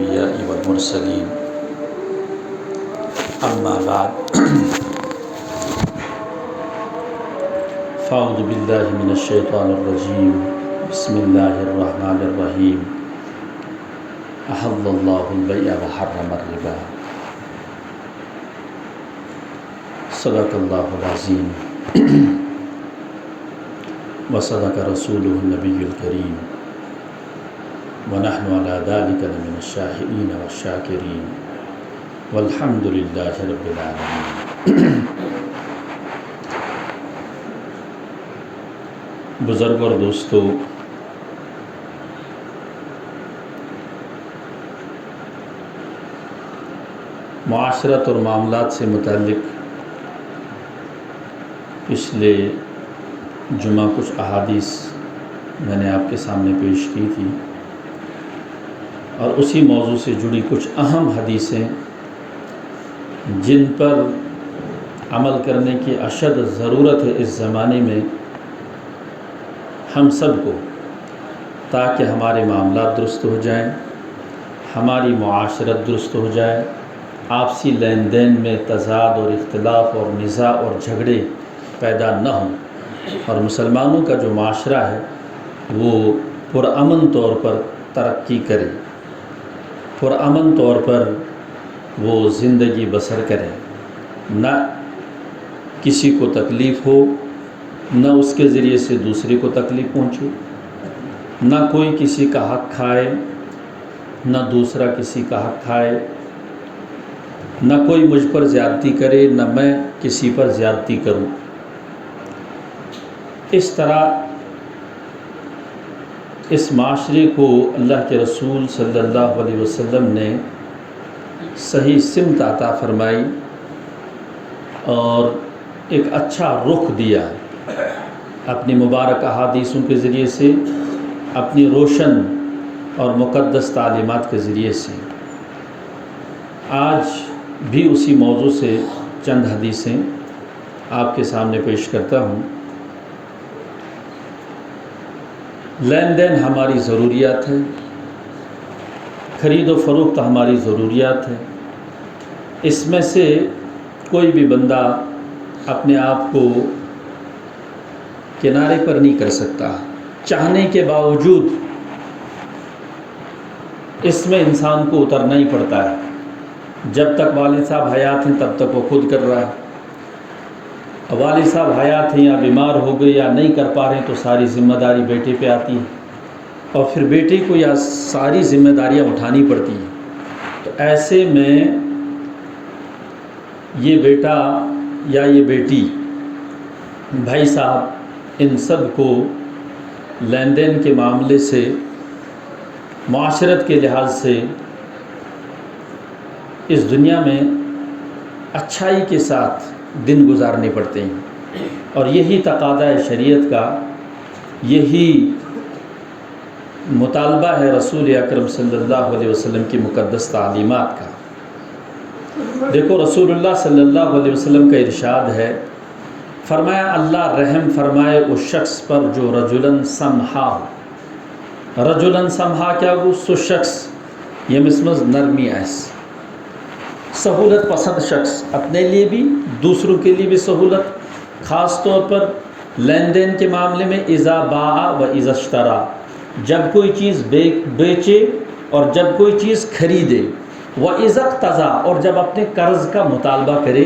الأنبياء والمرسلين أما بعد فأعوذ بالله من الشيطان الرجيم بسم الله الرحمن الرحيم أحل الله البيع وحرم الربا صدق الله العظيم وصدق رسوله النبي الكريم ونحن على ذلك لمن الشاهدين والشاكرين والحمد لله رب العالمين. بزرگ اور دوستو، معاشرت اور معاملات سے متعلق پچھلے جمعہ کچھ احادیث میں نے آپ کے سامنے پیش کی تھی، اور اسی موضوع سے جڑی کچھ اہم حدیثیں جن پر عمل کرنے کی اشد ضرورت ہے اس زمانے میں ہم سب کو، تاکہ ہمارے معاملات درست ہو جائیں، ہماری معاشرت درست ہو جائے، آپسی لین دین میں تضاد اور اختلاف اور نزاع اور جھگڑے پیدا نہ ہوں، اور مسلمانوں کا جو معاشرہ ہے وہ پرامن طور پر ترقی کرے، پرامن طور پر وہ زندگی بسر کرے، نہ کسی کو تکلیف ہو، نہ اس کے ذریعے سے دوسرے کو تکلیف پہنچے، نہ کوئی کسی کا حق کھائے، نہ دوسرا کسی کا حق کھائے، نہ کوئی مجھ پر زیادتی کرے، نہ میں کسی پر زیادتی کروں۔ اس طرح اس معاشرے کو اللہ کے رسول صلی اللہ علیہ وسلم نے صحیح سمت عطا فرمائی اور ایک اچھا رخ دیا اپنی مبارک احادیثوں کے ذریعے سے، اپنی روشن اور مقدس تعلیمات کے ذریعے سے۔ آج بھی اسی موضوع سے چند حدیثیں آپ کے سامنے پیش کرتا ہوں۔ لین دین ہماری ضروریات ہے، خرید و فروخت ہماری ضروریات ہے۔ اس میں سے کوئی بھی بندہ اپنے آپ کو کنارے پر نہیں کر سکتا، چاہنے کے باوجود اس میں انسان کو اترنا ہی پڑتا ہے۔ جب تک والد صاحب حیات ہیں تب تک وہ خود کر رہا ہے، والد صاحب حیات ہیں یا بیمار ہو گئے یا نہیں کر پا رہے ہیں تو ساری ذمہ داری بیٹے پہ آتی ہے، اور پھر بیٹے کو یا ساری ذمہ داریاں اٹھانی پڑتی ہیں۔ تو ایسے میں یہ بیٹا یا یہ بیٹی، بھائی صاحب، ان سب کو لین دین کے معاملے سے، معاشرت کے لحاظ سے اس دنیا میں اچھائی کے ساتھ دن گزارنے پڑتے ہیں، اور یہی تقاضا ہے شریعت کا، یہی مطالبہ ہے رسول اکرم صلی اللہ علیہ وسلم کی مقدس تعلیمات کا۔ دیکھو رسول اللہ صلی اللہ علیہ وسلم کا ارشاد ہے، فرمایا اللہ رحم فرمائے اس شخص پر جو رجلاً سمحا ہو۔ رجلاً سمحا کیا گو؟ سو شخص یمس مز نرمی آس، سہولت پسند شخص، اپنے لیے بھی دوسروں کے لیے بھی سہولت، خاص طور پر لین دین کے معاملے میں اذا باع و اذا اشترا، جب کوئی چیز بیچے اور جب کوئی چیز خریدے، و اذا اقتضا، اور جب اپنے قرض کا مطالبہ کرے۔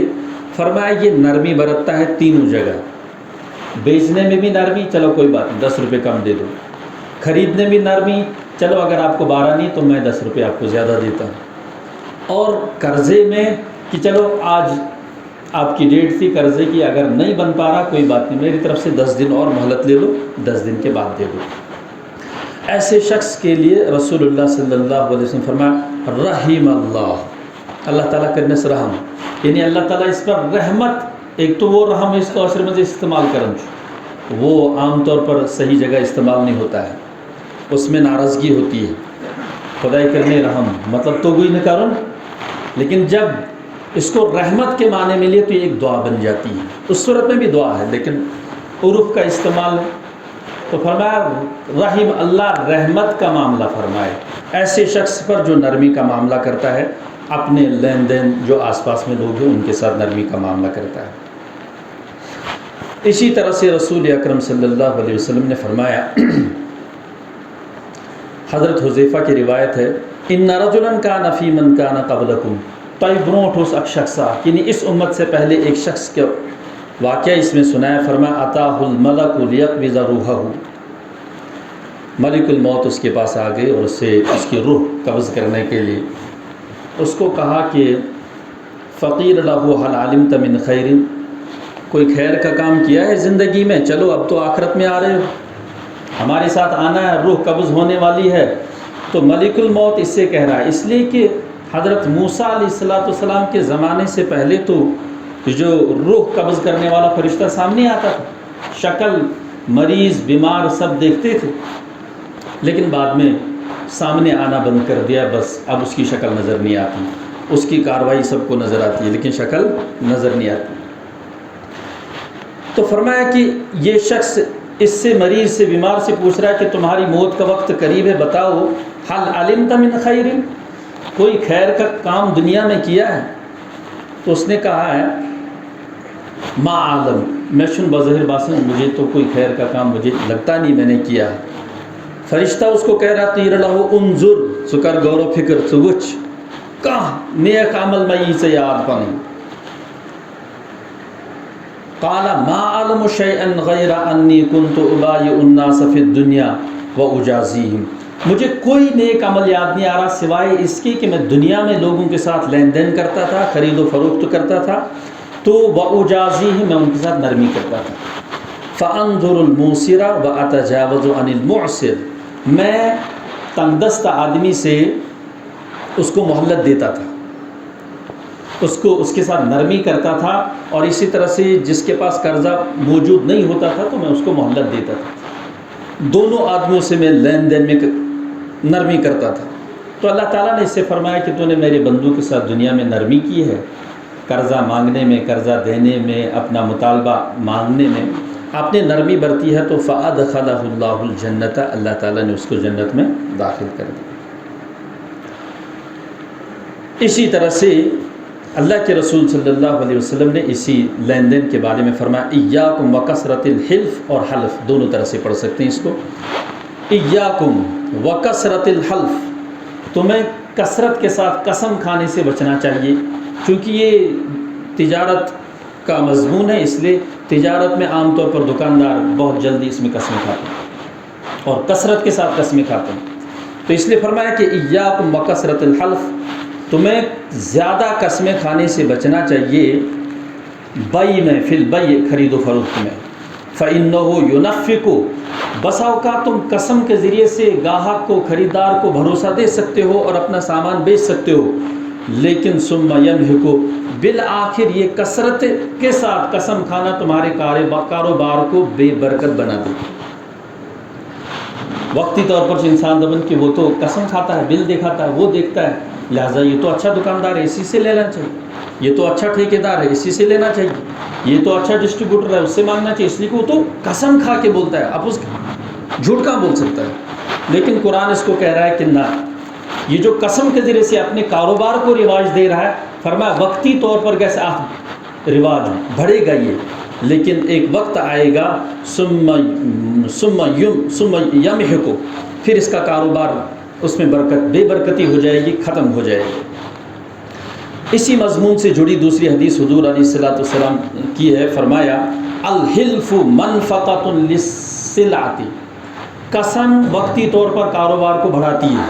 فرمایا یہ نرمی برتتا ہے تینوں جگہ، بیچنے میں بھی نرمی، چلو کوئی بات نہیں 10 روپے کم دے دو، خریدنے بھی نرمی، چلو اگر آپ کو 12 نہیں تو میں 10 روپے آپ کو زیادہ دیتا ہوں، اور قرضے میں کہ چلو آج آپ کی ڈیٹ تھی قرضے کی، اگر نہیں بن پا رہا کوئی بات نہیں، میری طرف سے 10 دن اور مہلت لے لو، 10 دن کے بعد دے دو۔ ایسے شخص کے لیے رسول اللہ صلی اللہ علیہ وسلم فرمایا رحم اللہ، اللہ تعالیٰ کرنے سے رحم، یعنی اللہ تعالیٰ اس پر رحمت، ایک تو وہ رحم اس کو عشر میں استعمال کرن، وہ عام طور پر صحیح جگہ استعمال نہیں ہوتا ہے، اس میں ناراضگی ہوتی ہے، خدائی کرنے رحم مطلب تو کوئی نہ کرن، لیکن جب اس کو رحمت کے معنی میں لیے تو یہ ایک دعا بن جاتی ہے، اس صورت میں بھی دعا ہے لیکن عرف کا استعمال ہے۔ تو فرمایا رحم اللہ، رحمت کا معاملہ فرمائے، ایسے شخص پر جو نرمی کا معاملہ کرتا ہے، اپنے لین دین جو آس پاس میں لوگ ہیں ان کے ساتھ نرمی کا معاملہ کرتا ہے۔ اسی طرح سے رسول اکرم صلی اللہ علیہ وسلم نے فرمایا، حضرت حذیفہ کی روایت ہے، ان رجلا کان فی من کان قبلکم، تۄہہِ برونٹھ اوس اکھ شخصا، یعنی اس امت سے پہلے ایک شخص کا واقعہ اس میں سنایا، فرمایا اتاہ الملک لیقبض روحہ، ملک الموت اس کے پاس آ گئے اور اس کی روح قبض کرنے کے لیے اس کو کہا کہ فقیر لہ هل علمت من خیر، کوئی خیر کا کام کیا ہے زندگی میں؟ چلو اب تو آخرت میں آ رہے ہو، ہمارے ساتھ آنا ہے، روح قبض ہونے والی ہے۔ تو ملک الموت اس سے کہہ رہا ہے، اس لیے کہ حضرت موسیٰ علیہ السلام کے زمانے سے پہلے تو جو روح قبض کرنے والا فرشتہ سامنے آتا تھا، شکل مریض بیمار سب دیکھتے تھے، لیکن بعد میں سامنے آنا بند کر دیا، بس اب اس کی شکل نظر نہیں آتی، اس کی کاروائی سب کو نظر آتی ہے لیکن شکل نظر نہیں آتی۔ تو فرمایا کہ یہ شخص اس سے مریض سے بیمار سے پوچھ رہا ہے کہ تمہاری موت کا وقت قریب ہے، بتاؤ حل علمت من خیر، کوئی خیر کا کام دنیا میں کیا ہے؟ تو اس نے کہا ہے ما عالم، میں شن بظاہر باسن مجھے تو کوئی خیر کا کام مجھے لگتا نہیں میں نے کیا ہے۔ فرشتہ اس کو کہہ رہا قیل لہ انظر، سو کر غور و فکر، سو وچ کہاں نیک عمل میں سے یاد پانی۔ قال ما علم شيئا غیر انی کنت ابایع الناس فی الدنیا واجازیہم، مجھے کوئی نیک عمل یاد نہیں آ رہا سوائے اس کی کہ میں دنیا میں لوگوں کے ساتھ لین دین کرتا تھا، خرید و فروخت کرتا تھا، تو واجازیہم، میں ان کے ساتھ نرمی کرتا تھا۔ فانظر الموسر واتجاوز عن المعسر، میں تنگ دست آدمی سے اس کو مہلت دیتا تھا، اس کے ساتھ نرمی کرتا تھا، اور اسی طرح سے جس کے پاس قرضہ موجود نہیں ہوتا تھا تو میں اس کو مہلت دیتا تھا، دونوں آدمیوں سے میں لین دین میں نرمی کرتا تھا۔ تو اللہ تعالیٰ نے اس سے فرمایا کہ تو نے میرے بندوں کے ساتھ دنیا میں نرمی کی ہے، قرضہ مانگنے میں، قرضہ دینے میں، اپنا مطالبہ مانگنے میں آپ نے نرمی برتی ہے، تو فَأَدْخَلَهُ اللَّهُ الْجَنَّةَ، اللہ تعالیٰ نے اس کو جنت میں داخل کر دیا۔ اسی طرح سے اللہ کے رسول صلی اللہ علیہ وسلم نے اسی لین دین کے بارے میں فرمایا ایاکم وکثرت الحلف، اور حلف دونوں طرح سے پڑھ سکتے ہیں اس کو، ایاکم وکثرت الحلف، تمہیں کثرت کے ساتھ قسم کھانے سے بچنا چاہیے، چونکہ یہ تجارت کا مضمون ہے، اس لیے تجارت میں عام طور پر دکاندار بہت جلدی اس میں قسمیں کھاتے ہیں اور کثرت کے ساتھ قسمیں کھاتے ہیں، تو اس لیے فرمایا کہ ایاکم وکثرت الحلف، تمہیں زیادہ قسمیں کھانے سے بچنا چاہیے، بئی میں، فی البیع، خرید و فروخت میں، فَإِنَّهُ يُنَفِّقُ، بسا اوقات تم قسم کے ذریعے سے گاہک کو، خریدار کو بھروسہ دے سکتے ہو اور اپنا سامان بیچ سکتے ہو، لیکن ثُمَّ يَمْحِقُ، بالآخر یہ کثرت کے ساتھ قسم کھانا تمہارے کاروبار کو بے برکت بنا دے۔ وقتی طور پر انسان دبن کہ وہ تو قسم کھاتا ہے، بل دکھاتا ہے، وہ دیکھتا ہے، لہٰذا یہ تو اچھا دکاندار ہے اسی سے لینا چاہیے، یہ تو اچھا ٹھیکیدار ہے اسی سے لینا چاہیے، یہ تو اچھا ڈسٹریبیوٹر ہے اس سے مانگنا چاہیے، اس لیے کہ وہ تو قسم کھا کے بولتا ہے، اب اس جھوٹ کہاں بول سکتا ہے؟ لیکن قرآن اس کو کہہ رہا ہے کہ نہ، یہ جو قسم کے ذریعے سے اپنے کاروبار کو رواج دے رہا ہے، فرمایا وقتی طور پر کیسے رواج بڑھے گا یہ، لیکن ایک وقت آئے گا ثم یمحق، پھر اس کا کاروبار اس میں بے برکتی ہو جائے گی، ختم ہو جائے گی۔ اسی مضمون سے جڑی دوسری حدیث حضور علیہ السلام کی ہے، فرمایا الحلف منفقۃ للسلعۃ، قسم وقتی طور پر کاروبار کو بڑھاتی ہے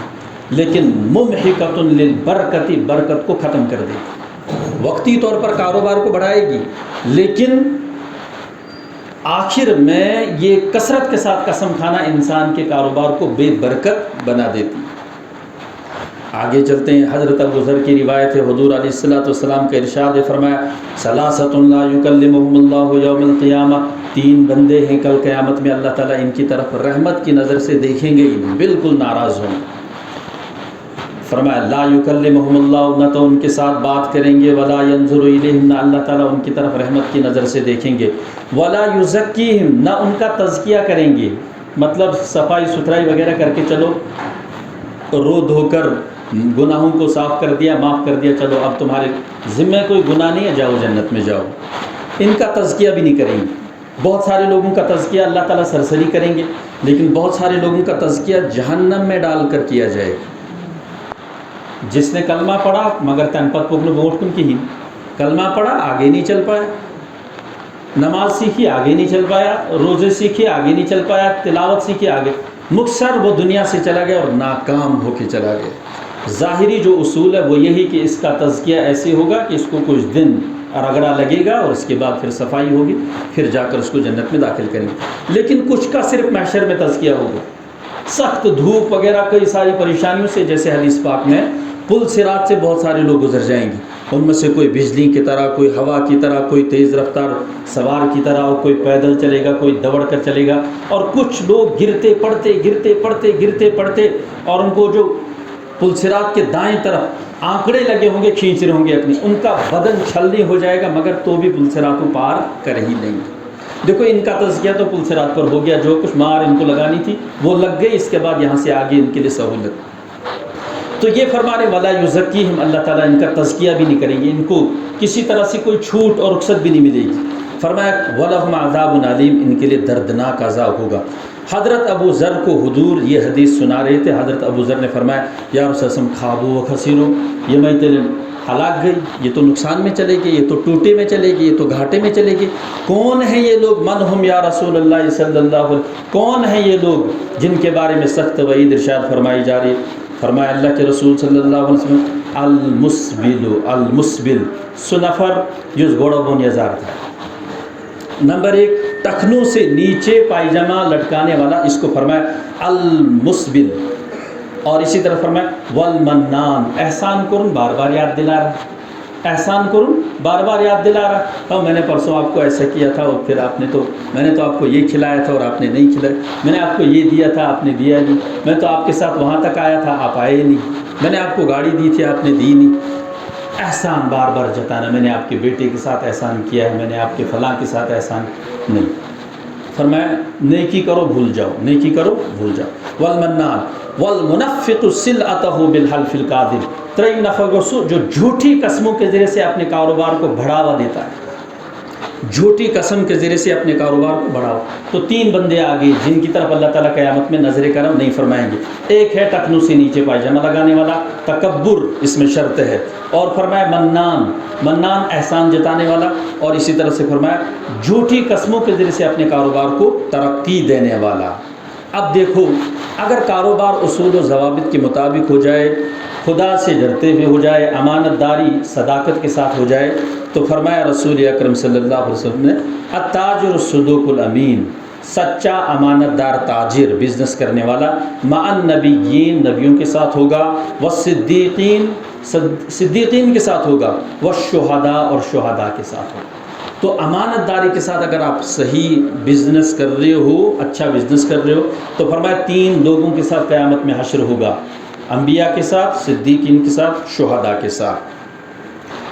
لیکن ممحقۃ للبرکۃ، برکت کو ختم کر دیتی، وقتی طور پر کاروبار کو بڑھائے گی لیکن آخر میں یہ کثرت کے ساتھ قسم کھانا انسان کے کاروبار کو بے برکت بنا دیتی۔ آگے چلتے ہیں، حضرت ابو ذر کی روایت ہے، حضور علیہ السلام کا ارشاد ہے، فرمایا ثلاثۃ لا یکلمہم اللہ یوم القیامہ، تین بندے ہیں کل قیامت میں اللہ تعالیٰ ان کی طرف رحمت کی نظر سے دیکھیں گے، بالکل ناراض ہوں۔ فرمایا لا یکلمہم اللہ، نہ تو ان کے ساتھ بات کریں گے، ولا ینظر الیہم، نہ اللہ تعالیٰ ان کی طرف رحمت کی نظر سے دیکھیں گے، ولا یزکیہم، نہ ان کا تزکیہ کریں گے، مطلب صفائی ستھرائی وغیرہ کر کے چلو، رو دھو کر گناہوں کو صاف کر دیا، معاف کر دیا، چلو اب تمہارے ذمہ کوئی گناہ نہیں ہے، جاؤ جنت میں جاؤ. ان کا تزکیہ بھی نہیں کریں گے. بہت سارے لوگوں کا تزکیہ اللہ تعالیٰ سرسری کریں گے، لیکن بہت سارے لوگوں کا تزکیہ جہنم میں ڈال کر کیا جائے گا. جس نے کلمہ پڑھا مگر تنپت پکن ووٹ کن کی ہی کلمہ پڑھا آگے نہیں چل پایا، نماز سیکھی آگے نہیں چل پایا، روزے سیکھے آگے نہیں چل پایا، تلاوت سیکھی آگے، مکثر وہ دنیا سے چلا گیا اور ناکام ہو کے چلا گیا. ظاہری جو اصول ہے وہ یہی کہ اس کا تزکیہ ایسے ہوگا کہ اس کو کچھ دن رگڑا لگے گا اور اس کے بعد پھر صفائی ہوگی، پھر جا کر اس کو جنت میں داخل کریں گے. لیکن کچھ کا صرف محشر میں تزکیہ ہوگا. سخت دھوپ وغیرہ کئی ساری پریشانیوں سے، جیسے حدیث پاک میں پل صراط سے بہت سارے لوگ گزر جائیں گے، ان میں سے کوئی بجلی کی طرح، کوئی ہوا کی طرح، کوئی تیز رفتار سوار کی طرح، اور کوئی پیدل چلے گا، کوئی دوڑ کر چلے گا، اور کچھ لوگ گرتے پڑتے اور ان کو جو پل صراط کے دائیں طرف آنکڑے لگے ہوں گے، کھینچ رہے ہوں گے اپنی، ان کا بدن چھلنی ہو جائے گا، مگر تو بھی پل صراط کو پار کر ہی لیں گے. دیکھو ان کا تزکیہ تو پل صراط پر ہو گیا، جو کچھ مار ان کو لگانی تھی وہ لگ گئی، اس کے بعد یہاں سے آگے ان کے لیے سہولت. تو یہ فرمانے والا یزکیہم، اللہ تعالیٰ ان کا تزکیہ بھی نہیں کریں گے، ان کو کسی طرح سے کوئی چھوٹ اور رخصت بھی نہیں ملے گی. فرمایا وَلَهُمْ عَذَابٌ عَلِيمٌ، ان کے لیے دردناک عذاب ہوگا. حضرت ابو ذر کو حضور یہ حدیث سنا رہے تھے. حضرت ابو ذر نے فرمایا یا رسول اللہ خوابو و خسیرو، یہ میں تیرے ہلاک گئی، یہ تو نقصان میں چلے گی، یہ تو ٹوٹے میں چلے گی، یہ تو گھاٹے میں چلے گی. کون ہیں یہ لوگ؟ من ہم یا رسول اللہ صلی اللہ علیہ وسلم، کون ہیں یہ لوگ جن کے بارے میں سخت وعید ارشاد فرمائی جا رہی؟ فرمایا اللہ کے رسول صلی اللہ علیہ وسلم المسبل سنفر جس گوڑا بون یزار تھا. نمبر 1 ٹخنوں سے نیچے پائجامہ لٹکانے والا، اس کو فرمایا المسبل. اور اسی طرح فرمایا والمنان، احسان کرن بار بار یاد دلا رہا، احسان کرن بار بار یاد دلا رہا. اور میں نے پرسوں آپ کو ایسا کیا تھا، اور پھر میں نے تو آپ کو یہ کھلایا تھا اور آپ نے نہیں کھلایا، میں نے آپ کو یہ دیا تھا آپ نے دیا نہیں، میں تو آپ کے ساتھ وہاں تک آیا تھا آپ آئے نہیں، میں نے آپ کو گاڑی دی تھی آپ نے دی نہیں. احسان بار بار جتانا، میں نے آپ کے بیٹے کے ساتھ احسان کیا ہے، میں نے آپ کے فلاں کے ساتھ احسان نہیں. فرمایا نیکی کرو بھول جاؤ، نیکی کرو بھول جاؤ. والمنان والمنفق سلعته بالحلف الكاذب، ترئی نفقو جو جھوٹی قسموں کے ذریعے سے اپنے کاروبار کو بڑھاوا دیتا ہے، جھوٹی قسم کے ذریعے سے اپنے کاروبار کو بڑھاؤ. تو 3 بندے آگے جن کی طرف اللہ تعالیٰ قیامت میں نظر کرم نہیں فرمائیں گے. ایک ہے ٹخنوں سے نیچے پائجامہ لگانے والا، تکبر اس میں شرط ہے. اور فرمایا منان احسان جتانے والا. اور اسی طرح سے فرمایا جھوٹی قسموں کے ذریعے سے اپنے کاروبار کو ترقی دینے والا. اب دیکھو اگر کاروبار اصول و ضوابط کے مطابق ہو جائے، خدا سے ڈرتے ہوئے ہو جائے، امانت داری صداقت کے ساتھ ہو جائے، تو فرمایا رسول اکرم صلی اللہ علیہ وسلم نے التاجر الصدوق الامین، سچا امانت دار تاجر بزنس کرنے والا، مع النبیین نبیوں کے ساتھ ہوگا، والصدیقین صدیقین کے ساتھ ہوگا، والشہداء اور شہداء کے ساتھ ہوگا. تو امانت داری کے ساتھ اگر آپ صحیح بزنس کر رہے ہو، اچھا بزنس کر رہے ہو، تو فرمایا 3 لوگوں کے ساتھ قیامت میں حشر ہوگا، انبیاء کے ساتھ، صدیقین کے ساتھ، شہداء کے ساتھ.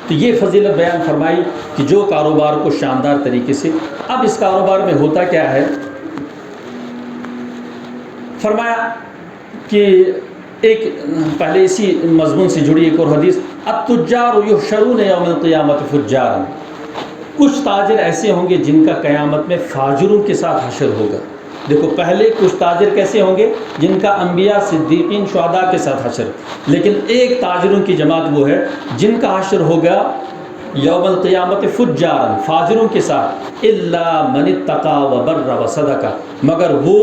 تو یہ فضیلت بیان فرمائی کہ جو کاروبار کو شاندار طریقے سے. اب اس کاروبار میں ہوتا کیا ہے؟ فرمایا کہ ایک پہلے اسی مضمون سے جڑی ایک اور حدیث، التجار یحشرون یوم القیامت فجارا، کچھ تاجر ایسے ہوں گے جن کا قیامت میں فاجروں کے ساتھ حشر ہوگا. دیکھو پہلے کچھ تاجر کیسے ہوں گے جن کا انبیاء صدیقین شہداء کے ساتھ حشر، لیکن ایک تاجروں کی جماعت وہ ہے جن کا حشر ہوگا یوم القیامت فجارا، فاجروں کے ساتھ، الا من اتقى وبر وصدق، مگر وہ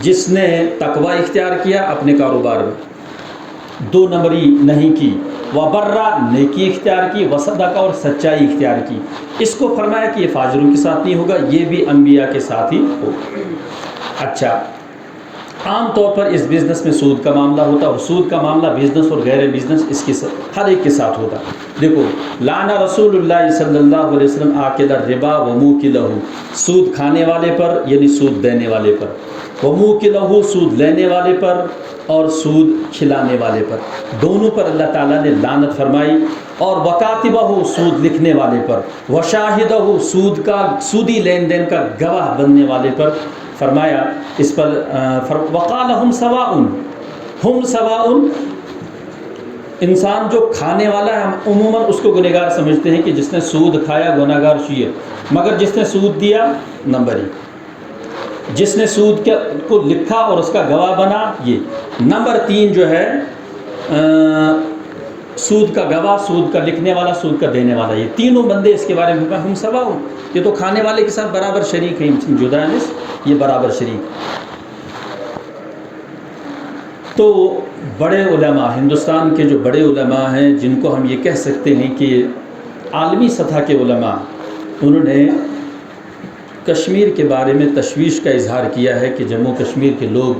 جس نے تقوی اختیار کیا اپنے کاروبار میں، 2 نمبری نہیں کی، وبرہ نیکی اختیار کی، وصدق اور سچائی اختیار کی. اس کو فرمایا کہ یہ فاجروں کے ساتھ نہیں ہوگا، یہ بھی انبیاء کے ساتھ ہی ہوگا. اچھا عام طور پر اس بزنس میں سود کا معاملہ ہوتا ہے، اور سود کا معاملہ بزنس اور غیر بزنس اس کے ہر ایک کے ساتھ ہوتا. دیکھو لعن رسول اللہ صلی اللہ علیہ وسلم آکل الربا وموکلہ، سود کھانے والے پر یعنی سود دینے والے پر، وموکلہ سود لینے والے پر اور سود کھلانے والے پر، دونوں پر اللہ تعالیٰ نے لعنت فرمائی. اور وکاتبہ سود لکھنے والے پر، وشاہدہ سودی لین دین کا گواہ بننے والے پر فرمایا اس پر وقالہم سواء، ہم سواؤن، انسان جو کھانے والا ہے ہم عموماً اس کو گنہگار سمجھتے ہیں کہ جس نے سود کھایا گنہگار شیئر، مگر جس نے سود دیا نمبر 1، جس نے سود کو لکھا اور اس کا گواہ بنا یہ نمبر 3 جو ہے سود کا گواہ، سود کا لکھنے والا، سود کا دینے والا، یہ تینوں بندے اس کے بارے میں ہم سواؤن، یہ تو کھانے والے کے ساتھ برابر شریک ہیں، جدانس یہ برابر شریک۔ تو بڑے علماء، ہندوستان کے جو بڑے علماء ہیں جن کو ہم یہ کہہ سکتے ہیں کہ عالمی سطح کے علماء، انہوں نے کشمیر کے بارے میں تشویش کا اظہار کیا ہے کہ جموں کشمیر کے لوگ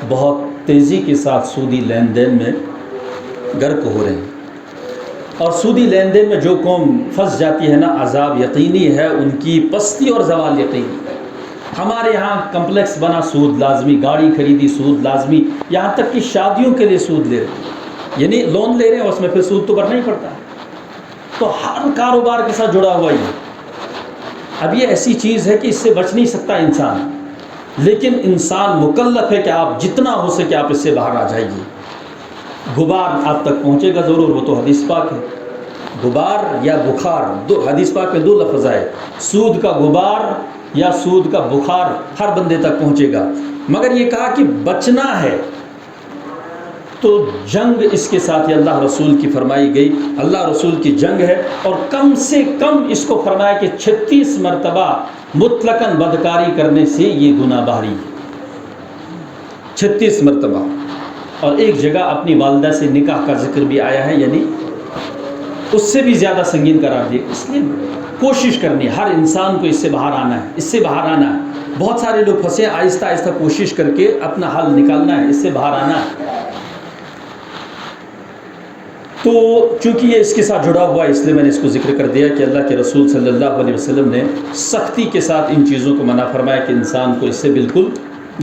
بہت تیزی کے ساتھ سودی لین دین میں غرق ہو رہے ہیں، اور سودی لین دین میں جو قوم پھنس جاتی ہے نا، عذاب یقینی ہے، ان کی پستی اور زوال یقینی۔ ہمارے یہاں کمپلیکس بنا سود لازمی، گاڑی خریدی سود لازمی، یہاں تک کہ شادیوں کے لیے سود لے رہے ہیں، یعنی لون لے رہے ہیں اس میں پھر سود تو بھرنا ہی پڑتا ہے، تو ہر کاروبار کے ساتھ جڑا ہوا ہی ہے۔ اب یہ ایسی چیز ہے کہ اس سے بچ نہیں سکتا انسان، لیکن انسان مکلف ہے کہ آپ جتنا ہو سکے آپ اس سے باہر آ جائیے۔ غبار آپ تک پہنچے گا ضرور، وہ تو حدیث پاک ہے، غبار یا بخار، دو حدیث پاک میں 2 لفظ آئے، سود کا غبار یا سود کا بخار ہر بندے تک پہنچے گا، مگر یہ کہا کہ بچنا ہے تو جنگ اس کے ساتھ یہ اللہ رسول کی فرمائی گئی، اللہ رسول کی جنگ ہے، اور کم سے کم اس کو فرمایا کہ 36 مرتبہ مطلقاً بدکاری کرنے سے یہ گناہ باری ہے، 36 مرتبہ، اور ایک جگہ اپنی والدہ سے نکاح کا ذکر بھی آیا ہے، یعنی اس سے بھی زیادہ سنگین قرار دیا۔ اس لیے کوشش کرنی ہے، ہر انسان کو اس سے باہر آنا ہے، اس سے باہر آنا ہے۔ بہت سارے لوگ پھنسے، آہستہ آہستہ کوشش کر کے اپنا حل نکالنا ہے، اس سے باہر آنا ہے۔ تو چونکہ یہ اس کے ساتھ جڑا ہوا ہے، اس لیے میں نے اس کو ذکر کر دیا کہ اللہ کے رسول صلی اللہ علیہ وسلم نے سختی کے ساتھ ان چیزوں کو منع فرمایا کہ انسان کو اس سے بالکل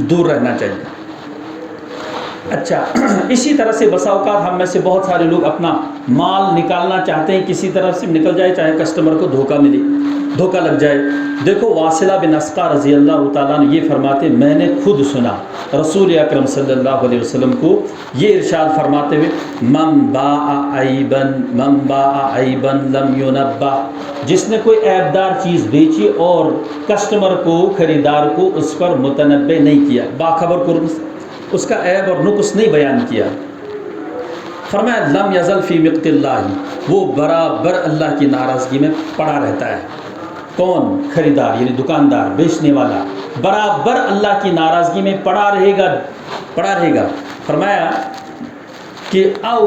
دور رہنا چاہیے۔ اچھا، اسی طرح سے بسا اوقات ہم میں سے بہت سارے لوگ اپنا مال نکالنا چاہتے ہیں، کسی طرح سے نکل جائے، چاہے کسٹمر کو دھوکہ ملے، دھوکہ لگ جائے۔ دیکھو واصلہ بن اسقع رضی اللہ تعالیٰ نے یہ فرماتے، میں نے خود سنا رسول اکرم صلی اللہ علیہ وسلم کو یہ ارشاد فرماتے ہوئے، من باع عیبا لم ینبہ، جس نے کوئی عیبدار چیز بیچی اور کسٹمر کو، خریدار کو اس پر متنبع نہیں کیا، باخبر کو اس کا عیب اور نقص نہیں بیان کیا، فرمایا لم یزل فی مقت اللہ، وہ برابر اللہ کی ناراضگی میں پڑا رہتا ہے۔ کون؟ خریدار، یعنی دکاندار، بیچنے والا، برابر اللہ کی ناراضگی میں پڑا رہے گا۔ فرمایا کہ او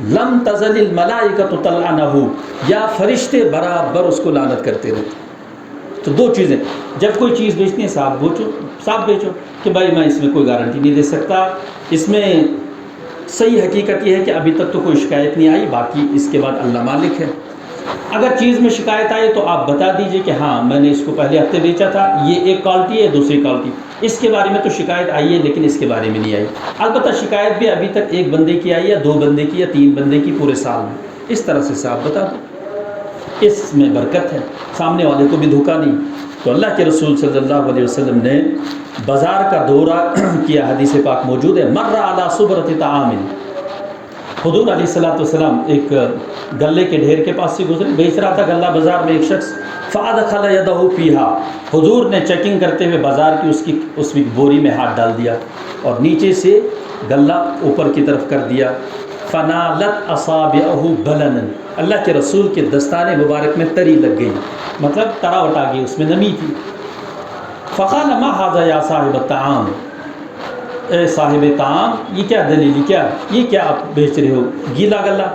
لم تزل الملائکۃ تلعنہ، یا فرشتے برابر اس کو لعنت کرتے رہتے۔ تو 2 چیزیں، جب کوئی چیز بیچنی ہے صاف بیچو کہ بھائی میں اس میں کوئی گارنٹی نہیں دے سکتا، اس میں صحیح حقیقت یہ ہے کہ ابھی تک تو کوئی شکایت نہیں آئی، باقی اس کے بعد اللہ مالک ہے۔ اگر چیز میں شکایت آئی تو آپ بتا دیجئے کہ ہاں میں نے اس کو پہلے ہفتے بیچا تھا، یہ ایک کوالٹی ہے، دوسری کوالٹی، اس کے بارے میں تو شکایت آئی ہے لیکن اس کے بارے میں نہیں آئی۔ البتہ شکایت بھی ابھی تک 1 بندے کی آئی، یا 2 بندے کی، یا 3 بندے کی پورے سال میں، اس طرح سے صاحب بتا دو، اس میں برکت ہے، سامنے والے کو بھی دھوکہ نہیں۔ تو اللہ کے رسول صلی اللہ علیہ وسلم نے بازار کا دورہ کیا، حدیث پاک موجود ہے، مر علی صبرۃ طعام، حضور علیہ الصلوۃ والسلام ایک گلے کے ڈھیر کے پاس سے گزرے، بیچ رہا تھا غلہ بازار میں ایک شخص، فادخل یدہ فیہا، حضور نے چیکنگ کرتے ہوئے بازار کی اس بوری میں ہاتھ ڈال دیا اور نیچے سے غلہ اوپر کی طرف کر دیا، فنالت اصابعہ بلنا، اللہ کے رسول کے دستان مبارک میں تری لگ گئی، مطلب تراوٹ آ گئی، اس میں نمی تھی۔ فقال ما ھذا یا صاحب الطعام، اے صاحب طعام، یہ کیا دلیل، یہ کیا آپ بیچ رہے ہو، گیلا غلہ؟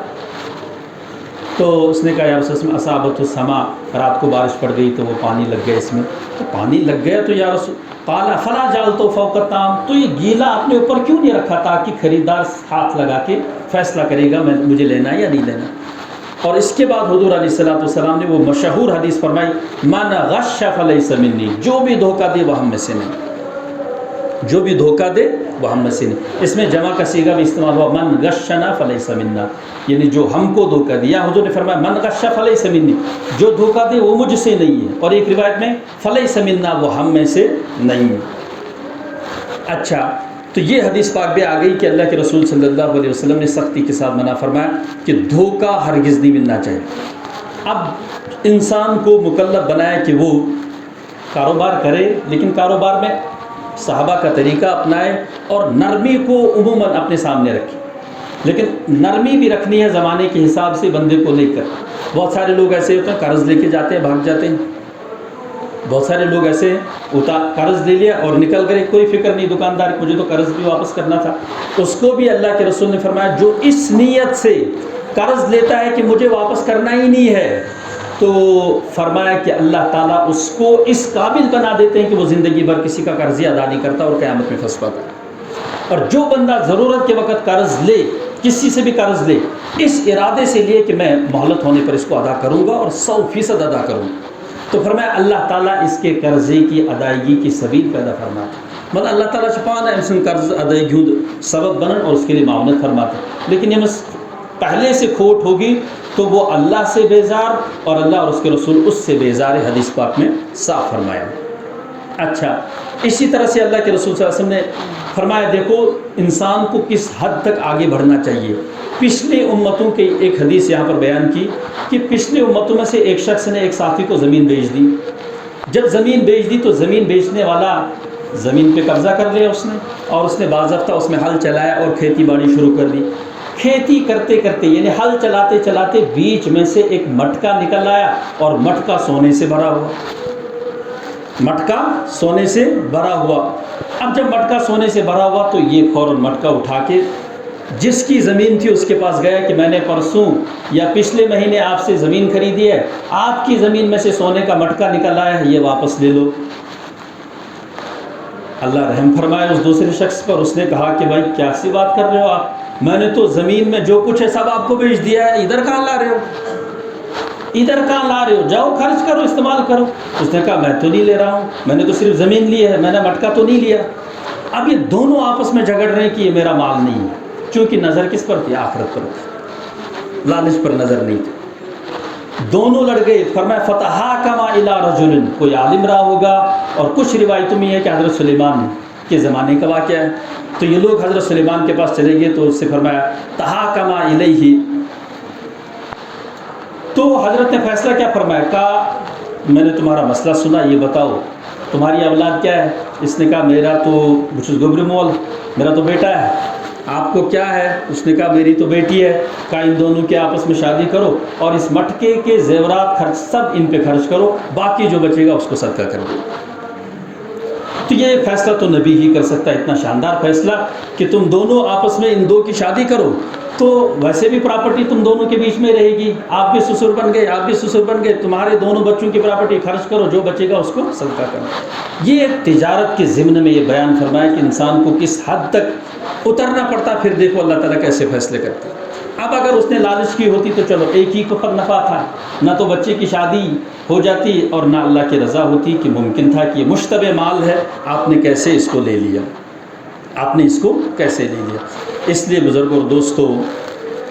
تو اس نے کہا یا رسول اللہ، اصابت السما، رات کو بارش پڑ گئی تو وہ پانی لگ گیا اس میں، تو پانی لگ گیا تو یا رسول، قال فلا جعلت فوق الطعام، تو یہ گیلا اپنے اوپر کیوں نہیں رکھا تاکہ خریدار ہاتھ لگا کے فیصلہ کرے گا مجھے لینا ہے یا نہیں لینا۔ اور اس کے بعد حضور علیہ الصلوۃ والسلام نے وہ مشہور حدیث فرمائی، من غش فلیس منی، جو بھی دھوکہ دے وہ ہم میں سے نہیں، جو بھی دھوکہ دے وہ ہم میں سے نہیں۔ اس میں جمع کا صیغہ بھی استعمال ہوا، من غشنا فلیس منا، یعنی جو ہم کو دھوکہ دیا، حضور نے فرمایا من غش فلیس منی، جو دھوکہ دے وہ مجھ سے نہیں ہے، اور ایک روایت میں فلیس منا، وہ ہم میں سے نہیں ہے۔ اچھا، تو یہ حدیث پاک بھی آ گئی کہ اللہ کے رسول صلی اللہ علیہ وسلم نے سختی کے ساتھ منع فرمایا کہ دھوکہ ہرگز نہیں ملنا چاہیے۔ اب انسان کو مکلف بنایا کہ وہ کاروبار کرے، لیکن کاروبار میں صحابہ کا طریقہ اپنائے اور نرمی کو عموماً اپنے سامنے رکھے، لیکن نرمی بھی رکھنی ہے زمانے کے حساب سے بندے کو لے کر۔ بہت سارے لوگ ایسے ہوتے ہیں قرض لے کے جاتے ہیں بھاگ جاتے ہیں، بہت سارے لوگ ایسے قرض لے لیا اور نکل گئے، کوئی فکر نہیں دکاندار مجھے تو قرض بھی واپس کرنا تھا۔ اس کو بھی اللہ کے رسول نے فرمایا جو اس نیت سے قرض لیتا ہے کہ مجھے واپس کرنا ہی نہیں ہے، تو فرمایا کہ اللہ تعالیٰ اس کو اس قابل بنا دیتے ہیں کہ وہ زندگی بھر کسی کا قرض ہی ادا نہیں کرتا اور قیامت میں پھنس پاتا ہے۔ اور جو بندہ ضرورت کے وقت قرض لے، کسی سے بھی قرض لے، اس ارادے سے لیے کہ میں مہلت ہونے پر اس کو ادا کروں گا اور 100% ادا کروں گا، تو فرمایا اللہ تعالیٰ اس کے قرضے کی ادائیگی کی سبیل پیدا فرماتا ہے۔ مطلب اللہ تعالیٰ چھپانا ہے انسان قرض ادائیگی سبب بنن اور اس کے لیے معاونت فرماتے ہیں، لیکن یہ پہلے سے کھوٹ ہوگی تو وہ اللہ سے بیزار اور اللہ اور اس کے رسول اس سے بیزار، حدیث پاک میں صاف فرمایا۔ اچھا، اسی طرح سے اللہ کے رسول صلی اللہ علیہ وسلم نے فرمایا دیکھو انسان کو کس حد تک آگے بڑھنا چاہیے۔ پچھلی امتوں کی ایک حدیث یہاں پر بیان کی کہ پچھلی امتوں میں سے ایک شخص نے ایک ساتھی کو زمین بیچ دی۔ جب زمین بیچ دی تو زمین بیچنے والا زمین پہ قبضہ کر لیا اس نے، اور اس نے باضابطہ اس میں ہل چلایا اور کھیتی باڑی شروع کر دی۔ کھیتی کرتے کرتے یعنی ہل چلاتے چلاتے بیچ میں سے ایک مٹکا نکل آیا اور مٹکا سونے سے بھرا ہوا، مٹکا سونے سے بھرا ہوا۔ اب جب مٹکا سونے سے بھرا ہوا تو یہ فوراً مٹکا اٹھا کے جس کی زمین تھی اس کے پاس گیا کہ میں نے پرسوں یا پچھلے مہینے آپ سے زمین خریدی ہے، آپ کی زمین میں سے سونے کا مٹکا نکل آیا ہے، یہ واپس لے لو۔ اللہ رحم فرمائے اس دوسرے شخص پر، اس نے کہا کہ بھائی کیا سی بات کر رہے ہو آپ، میں نے تو زمین میں جو کچھ ہے سب آپ کو بیچ دیا ہے، ادھر کہاں لا رہے ہو، ادھر کہاں لا رہے ہو، جاؤ خرچ کرو استعمال کرو۔ اس نے کہا میں تو نہیں لے رہا ہوں، میں نے تو صرف زمین لی ہے، میں نے مٹکا تو نہیں لیا۔ اب یہ دونوں آپس میں جھگڑ رہے ہیں کہ یہ میرا مال نہیں ہے، کیونکہ نظر کس پر تھی؟ آخرت پر تھی، لالچ پر نظر نہیں تھی۔ دونوں لڑ گئے۔ فرمایا فتحاکما الی رجل، کوئی عالم رہا ہوگا، اور کچھ روایتوں میں یہ کہ حضرت سلیمان کے زمانے کا واقعہ ہے، تو یہ لوگ حضرت سلیمان کے پاس چلے گئے تو اس سے فرمایا تحاکما الیہ، تو حضرت نے فیصلہ کیا فرمایا؟ کہا میں نے تمہارا مسئلہ سنا، یہ بتاؤ تمہاری اولاد کیا ہے؟ اس نے کہا میرا تو بچس گبر مول، میرا تو بیٹا ہے۔ آپ کو کیا ہے؟ اس نے کہا میری تو بیٹی ہے۔ کہا ان دونوں کے آپس میں شادی کرو اور اس مٹکے کے زیورات خرچ سب ان پہ خرچ کرو، باقی جو بچے گا اس کو صدقہ کر دو۔ تو یہ فیصلہ تو نبی ہی کر سکتا ہے، اتنا شاندار فیصلہ کہ تم دونوں آپس میں ان دو کی شادی کرو، تو ویسے بھی پراپرٹی تم دونوں کے بیچ میں رہے گی، آپ بھی سسر بن گئے، آپ بھی سسر بن گئے، تمہارے دونوں بچوں کی پراپرٹی خرچ کرو، جو بچے گا اس کو صدقہ کرو۔ یہ تجارت کے ضمن میں یہ بیان فرمایا کہ انسان کو کس حد تک اترنا پڑتا، پھر دیکھو اللہ تعالیٰ کیسے فیصلے کرتا ہے۔ اب اگر اس نے لالچ کی ہوتی تو چلو ایک ہی کو نفع تھا، نہ تو بچے کی شادی ہو جاتی اور نہ اللہ کی رضا ہوتی، کہ ممکن تھا کہ یہ مشتبہ مال ہے، آپ نے کیسے اس کو لے لیا، آپ نے اس کو کیسے لے لیا۔ اس لیے بزرگوں اور دوستوں،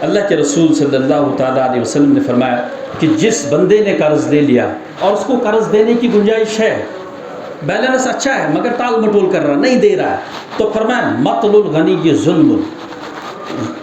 اللہ کے رسول صلی اللہ تعالیٰ علیہ وسلم نے فرمایا کہ جس بندے نے قرض لے لیا اور اس کو قرض دینے کی گنجائش ہے، بیلنس اچھا ہے مگر ٹال مٹول کر رہا، نہیں دے رہا ہے، تو فرمایا مطل الغنی یہ ظلم،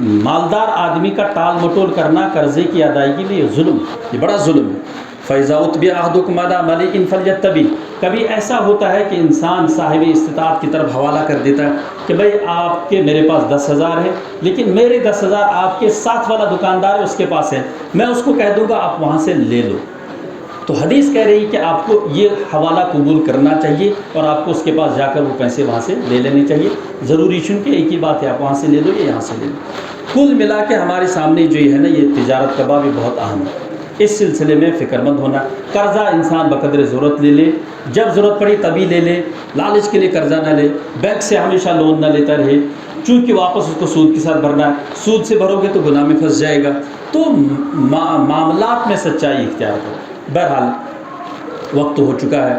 مالدار آدمی کا ٹال مٹول کرنا قرضے کی ادائیگی میں یہ ظلم، یہ بڑا ظلم ہے۔ فَإِذَا أُتْبِعَ أَحَدُكُمْ عَلَىٰ مَلِيٍّ فَلْيَتَّبِعْ، کبھی ایسا ہوتا ہے کہ انسان صاحب استطاعت کی طرف حوالہ کر دیتا ہے کہ بھائی آپ کے میرے پاس 10,000 ہے، لیکن میرے 10,000 آپ کے ساتھ والا دکاندار ہے اس کے پاس ہے، میں اس کو کہہ دوں گا آپ وہاں سے لے لو۔ تو حدیث کہہ رہی کہ آپ کو یہ حوالہ قبول کرنا چاہیے اور آپ کو اس کے پاس جا کر وہ پیسے وہاں سے لے لینے چاہیے، ضروری چونکہ ایک ہی بات ہے، آپ وہاں سے لے لو یا یہاں سے لے لو۔ کل ملا کے ہمارے سامنے جو ہے نا یہ تجارت کا باب بہت اہم ہے، اس سلسلے میں فکر مند ہونا۔ قرضہ انسان بقدر ضرورت لے لے، جب ضرورت پڑی تبھی لے لے، لالچ کے لیے قرضہ نہ لے، بینک سے ہمیشہ لون نہ لیتا رہے، چونکہ واپس اس کو سود کے ساتھ بھرنا ہے، سود سے بھرو گے تو گناہ میں پھنس جائے گا۔ تو معاملات میں سچائی اختیار کرو۔ بہرحال وقت ہو چکا ہے۔